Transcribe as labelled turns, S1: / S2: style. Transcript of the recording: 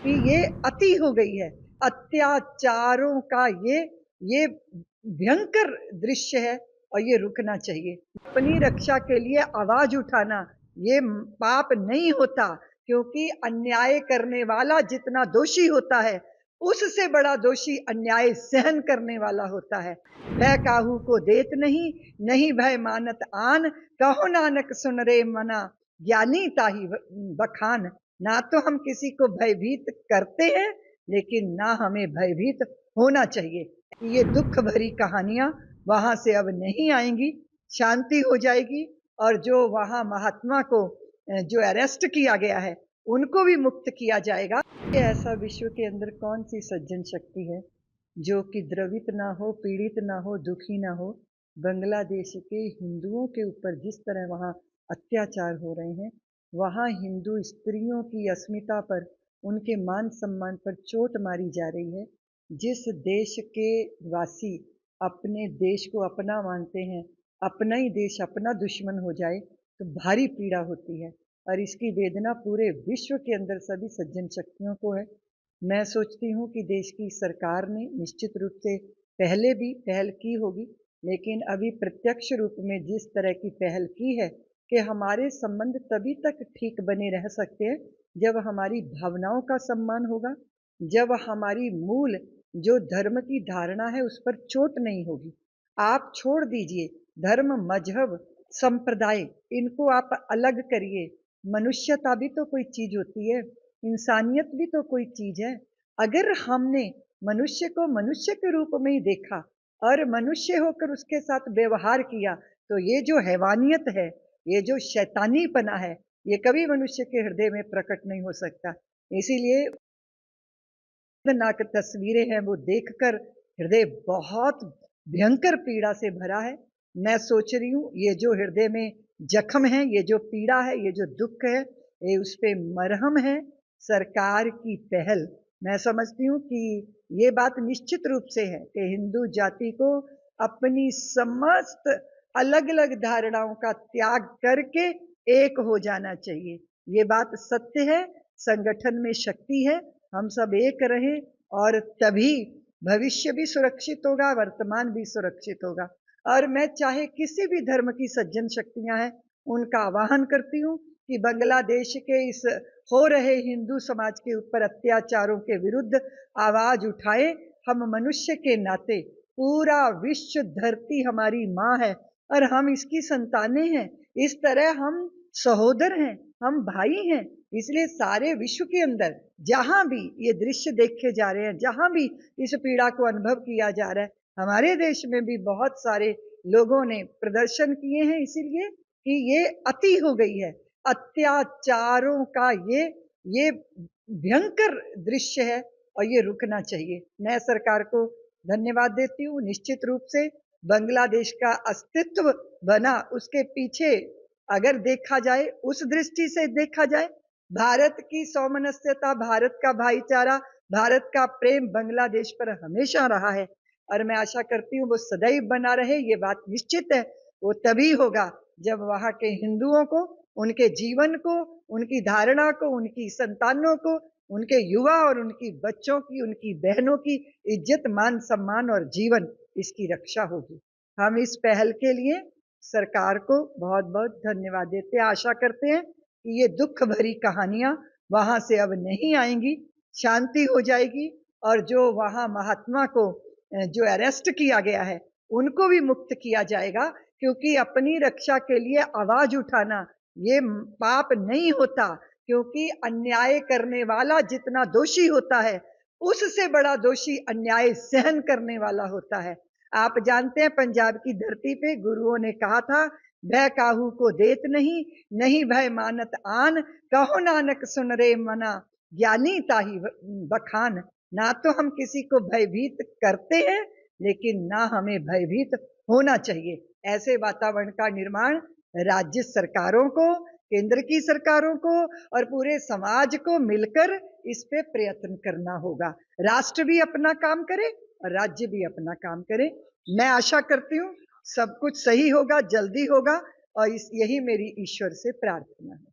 S1: कि ये अति हो गई है। अत्याचारों का ये भयंकर दृश्य है और ये रुकना चाहिए। अपनी रक्षा के लिए आवाज उठाना ये पाप नहीं होता, क्योंकि अन्याय करने वाला जितना दोषी होता है, उससे बड़ा दोषी अन्याय सहन करने वाला होता है। भय काहू को देत नहीं, नहीं भय मानत आन, कहो नानक सुन रे मना, ज्ञानी ताहि बखान। ना तो हम किसी को भयभीत करते हैं, लेकिन ना हमें भयभीत होना चाहिए। ये दुख भरी कहानियां वहां से अब नहीं आएंगी, शांति हो जाएगी। और जो वहां महात्मा को जो अरेस्ट किया गया है, उनको भी मुक्त किया जाएगा। ऐसा विश्व के अंदर कौन सी सज्जन शक्ति है जो कि द्रवित ना हो, पीड़ित ना हो, दुखी ना हो। बांग्लादेश के हिंदुओं के ऊपर जिस तरह वहां अत्याचार हो रहे हैं, वहां हिंदू स्त्रियों की अस्मिता पर, उनके मान सम्मान पर चोट मारी जा रही है। जिस देश के वासी अपने देश को अपना मानते हैं, अपना ही देश अपना दुश्मन हो जाए तो भारी पीड़ा होती है। और इसकी वेदना पूरे विश्व के अंदर सभी सज्जन शक्तियों को है। मैं सोचती हूँ कि देश की सरकार ने निश्चित रूप से पहले भी पहल की होगी, लेकिन अभी प्रत्यक्ष रूप में जिस तरह की पहल की है कि हमारे संबंध तभी तक ठीक बने रह सकते हैं जब हमारी भावनाओं का सम्मान होगा, जब हमारी मूल जो धर्म की धारणा है उस पर चोट नहीं होगी। आप छोड़ दीजिए धर्म, मजहब, संप्रदाय, इनको आप अलग करिए। मनुष्यता भी तो कोई चीज होती है, इंसानियत भी तो कोई चीज है। अगर हमने मनुष्य को मनुष्य के रूप में ही देखा और मनुष्य होकर उसके साथ व्यवहार किया, तो ये जो हैवानियत है, ये जो शैतानीपना है, ये कभी मनुष्य के हृदय में प्रकट नहीं हो सकता। इसीलिए दर्दनाक तस्वीरें हैं, वो देखकर हृदय बहुत भयंकर पीड़ा से भरा है। मैं सोच रही हूँ ये जो हृदय में जख्म है, ये जो पीड़ा है, ये जो दुख है, ये उस पे मरहम है सरकार की पहल। मैं समझती हूँ कि ये बात निश्चित रूप से है कि हिंदू जाति को अपनी समस्त अलग अलग धारणाओं का त्याग करके एक हो जाना चाहिए। ये बात सत्य है, संगठन में शक्ति है। हम सब एक रहें और तभी भविष्य भी सुरक्षित होगा, वर्तमान भी सुरक्षित होगा। और मैं चाहे किसी भी धर्म की सज्जन शक्तियां हैं, उनका आह्वान करती हूँ कि बांग्लादेश के इस हो रहे हिंदू समाज के ऊपर अत्याचारों के विरुद्ध आवाज उठाए। हम मनुष्य के नाते, पूरा विश्व धरती हमारी माँ है और हम इसकी संतानें हैं। इस तरह हम सहोदर हैं, हम भाई हैं। इसलिए सारे विश्व के अंदर जहां भी ये दृश्य देखे जा रहे हैं, जहां भी इस पीड़ा को अनुभव किया जा रहा है, हमारे देश में भी बहुत सारे लोगों ने प्रदर्शन किए हैं, इसीलिए कि ये अति हो गई है। अत्याचारों का ये भयंकर दृश्य है और ये रुकना चाहिए। मैं सरकार को धन्यवाद देती हूँ। निश्चित रूप से बांग्लादेश का अस्तित्व बना, उसके पीछे अगर देखा जाए, उस दृष्टि से देखा जाए, भारत की सौमनस्यता, भारत का भाईचारा, भारत का प्रेम बांग्लादेश पर हमेशा रहा है और मैं आशा करती हूँ वो सदैव बना रहे। ये बात निश्चित है। वो तभी होगा जब वहां के हिंदुओं को, उनके जीवन को, उनकी धारणा को, उनकी संतानों को, उनके युवा और उनकी बच्चों की, उनकी बहनों की इज्जत, मान सम्मान और जीवन, इसकी रक्षा होगी। हम इस पहल के लिए सरकार को बहुत बहुत धन्यवाद देते हैं। आशा करते हैं कि ये दुख भरी कहानियां वहां से अब नहीं आएंगी, शांति हो जाएगी। और जो वहां महात्मा को जो अरेस्ट किया गया है, उनको भी मुक्त किया जाएगा, क्योंकि अपनी रक्षा के लिए आवाज उठाना ये पाप नहीं होता, क्योंकि अन्याय करने वाला जितना दोषी होता है, उससे बड़ा दोषी अन्याय सहन करने वाला होता है। आप जानते हैं पंजाब की धरती पे गुरुओं ने कहा था, भय काहू को देत नहीं, नहीं भय मानत आन, कहो नानक सुन रे मना, ज्ञानी ताहि बखान। ना तो हम किसी को भयभीत करते हैं, लेकिन ना हमें भयभीत होना चाहिए। ऐसे वातावरण का निर्माण राज्य सरकारों को, केंद्र की सरकारों को और पूरे समाज को मिलकर इस पे प्रयत्न करना होगा। राष्ट्र भी अपना काम करे और राज्य भी अपना काम करे। मैं आशा करती हूँ सब कुछ सही होगा, जल्दी होगा और यही मेरी ईश्वर से प्रार्थना है।